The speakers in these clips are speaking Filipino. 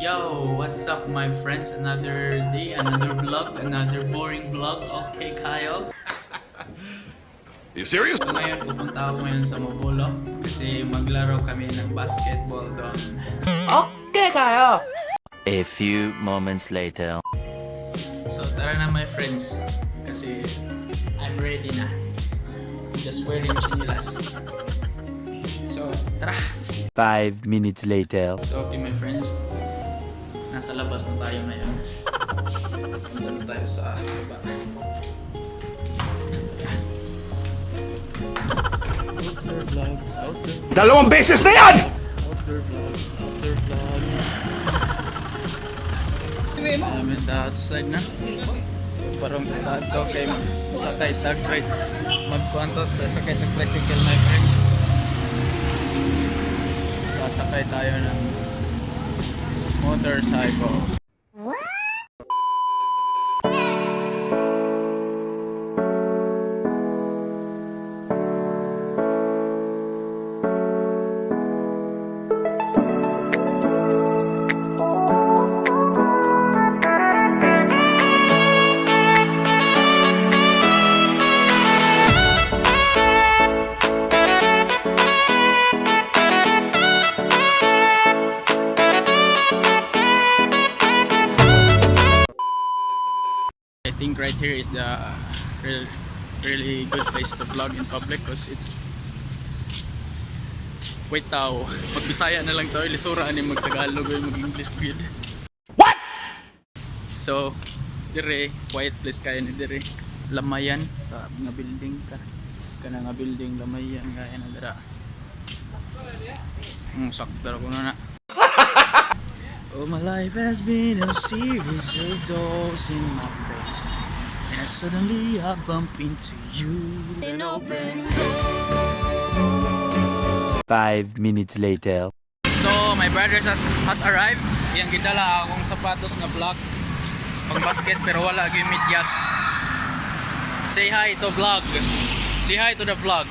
Yo, what's up my friends? Another day, another vlog, another boring vlog. Okay, Kyle. You serious? So ngayon, pupunta ako ngayon sa Mabolo kasi maglaro kami ng basketball doon. Okay kayo! A few moments later. So tara na my friends kasi I'm ready na. Just wearing chinilas. So tara! 5 minutes later. So okay my friends, nasa labas na tayo ngayon. Punta na tayo sa baba. Outdoor vlog, outdoor vlog. Dalawang beses na yan! Outdoor vlog, outdoor vlog. I'm in the outside na. Parang sa tato kay sakay tag race. Magkuantos tayo sakay tag tricycle my friends. Sasakay tayo ng motorcycle. I think right here is the really good place to vlog in public because it's wait tao magbisaya na lang to ilisura ni mag-Tagalog o mag-English good. What? So dire quiet place kaya ni dire lamayan sa mga building kana nga building lamayan kaya na dira. Sakto ko na. Oh, my life has been a series of doors in my face, and suddenly I bump into you. An open door. 5 minutes later. So, my brother has arrived. Yang gidala akong sapatos na black pang basket pero wala gyud medyas. Say hi to vlog. Say hi to the vlog.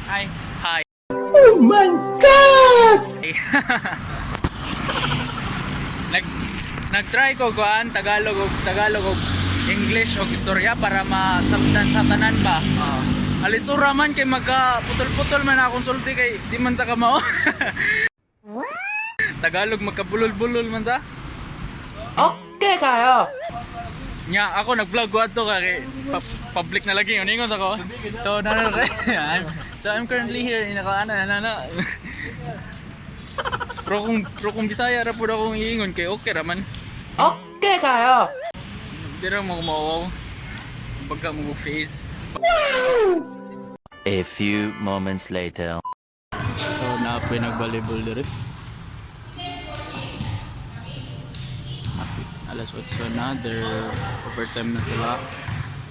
Hi. Hi. Oh my God! Nag-try ko kuan Tagalog og English og istorya para masabtan sa tanan ba. Alisura man kay magka putol-putol man akong sulti kay di man ta ka mao. Tagalog magkabulol-bulol man ta. Okay kayo! Nya ako nag-vlog ko ato kay public na lagi uningon ako. So I'm currently here in nana. Pero kung Bisaya ra pud akong iingon kay okay ra man. Okay kayo! Di ra mo kumawaw. Bagka mo face. A few moments later. So naapay nag-volleyball dire. Alas 8 na, overtime na sila.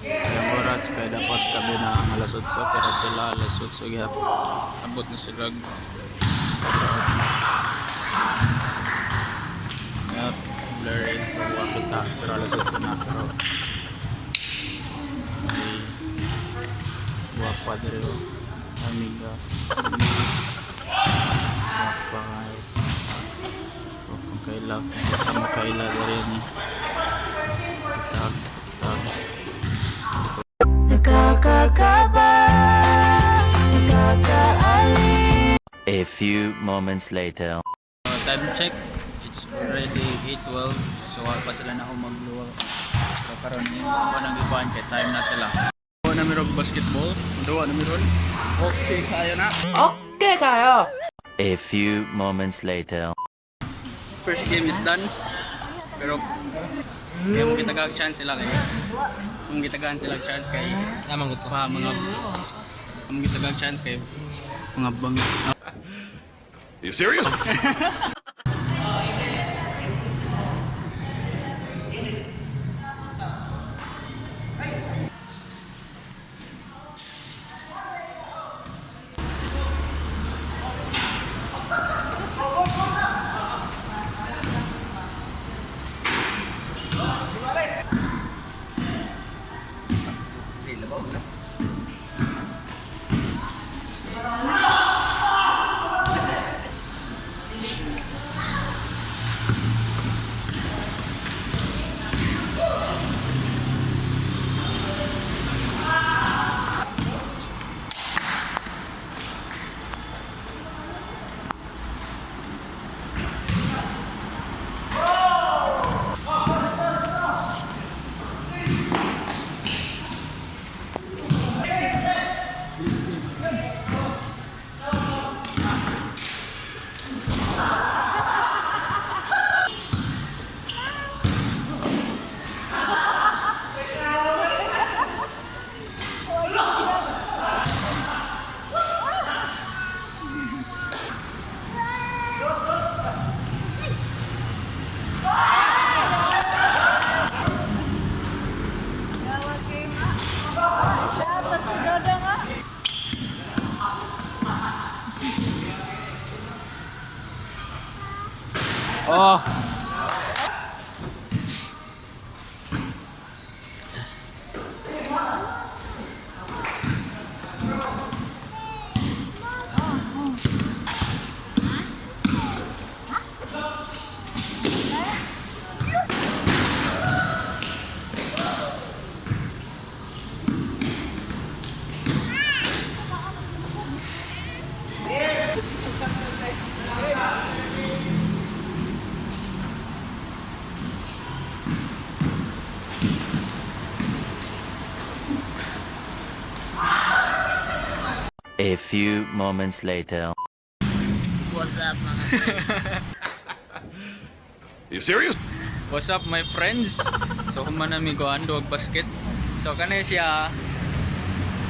Yung oras kaya dapat kami na alas 8 pero sila alas 8 gihapon. Abot na sila. Yep, blurry for kita pero alas 8 na pero buwak pa dito amiga apa kung kailan kasama kailan dito ni kitag Nakakakaba, nakakaali. A few moments later. time check, it's already 8:12 so wala pa sila na ako magluwa so karon ako nang ibuan kay time na sila. Duwa na mirog basketball, duwa na miron. Okay kaya na. Okay kayo! A few moments later. First game is done pero kaya mo kitagag chance sila kay kung gitagaan sila chance kay namang gusto pa mga kung gitagag chance kay mga bang. You serious? Oh. A few moments later. What's up mga friends? You serious? What's up my friends? So humanami ko ando og basket. So kani siya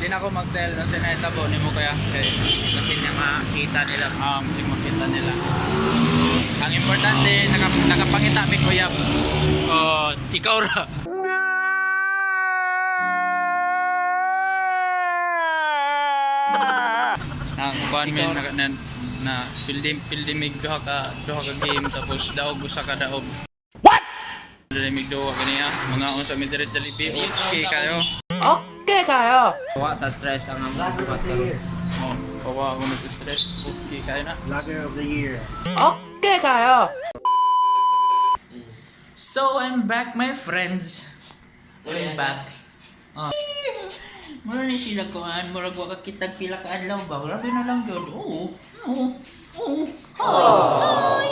di na ako mag-tell no sinahitabo nimo kaya kay Kasi nakakita nila. kasi makita nila. Ang importante nakapangita mi kuya. Oh, ikaw ra. Ang kuan min na pildi mig duha ka game tapos daog usa ka daog. What? Dili mig duha kaniya mga unsa mi dire Jollibee. Okay kayo. Okay kayo. Wa sa stress ang among buhat karon. Oh, kawa ako na sa stress. Okay kayo na. Okay kayo. So I'm back my friends. I'm back. Mura ni sila kuan, mura wa ka kitag pila ka adlaw ba? Grabe na lang gyud. Oo. Oo. Hi.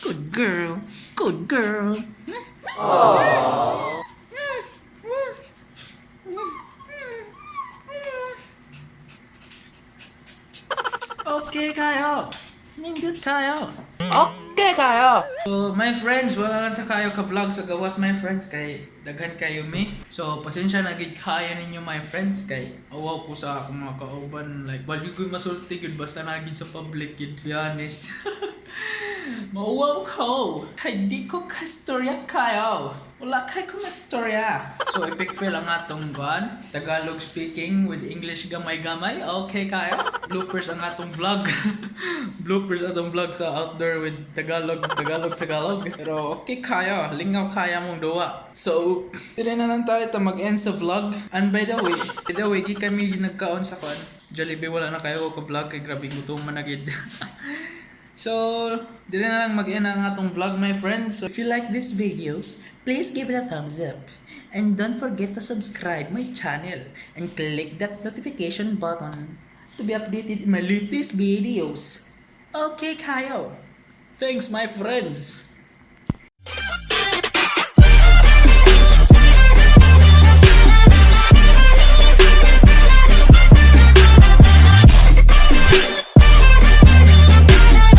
Good girl. Good girl. Okay kayo. Nindot kayo. Okay kayo. So, my friends, wala lang ta kayo ka-vlog sa gawas, my friends, kay daghan kayo mi. So, pasensya na gid kayo ninyo, my friends, kay awaw ko sa akong mga kauban. Like, wali ko masulti gid basta na gid sa public, gid, be honest. Mauwaw ko, kay di ko kastorya kayo. Wala kay ko mastorya. So, epic fail ang atong kuan. Tagalog speaking with English gamay-gamay. Okay kayo. Bloopers ang atong vlog. Bloopers atong vlog sa outdoor with Tagalog. Pero okay kayo. Lingaw kaya mong duwa. So, dire na lang tayo mag-end sa vlog. And by the way, di kami nagkaon sa kuan. Jollibee wala na kayo ko vlog kay grabe gutom man na gid. So, dire na lang mag-end ang atong vlog, my friends. So, if you like this video, please give it a thumbs up. And don't forget to subscribe my channel and click that notification button to be updated in my latest videos. Okay, kayo. Thanks, my friends.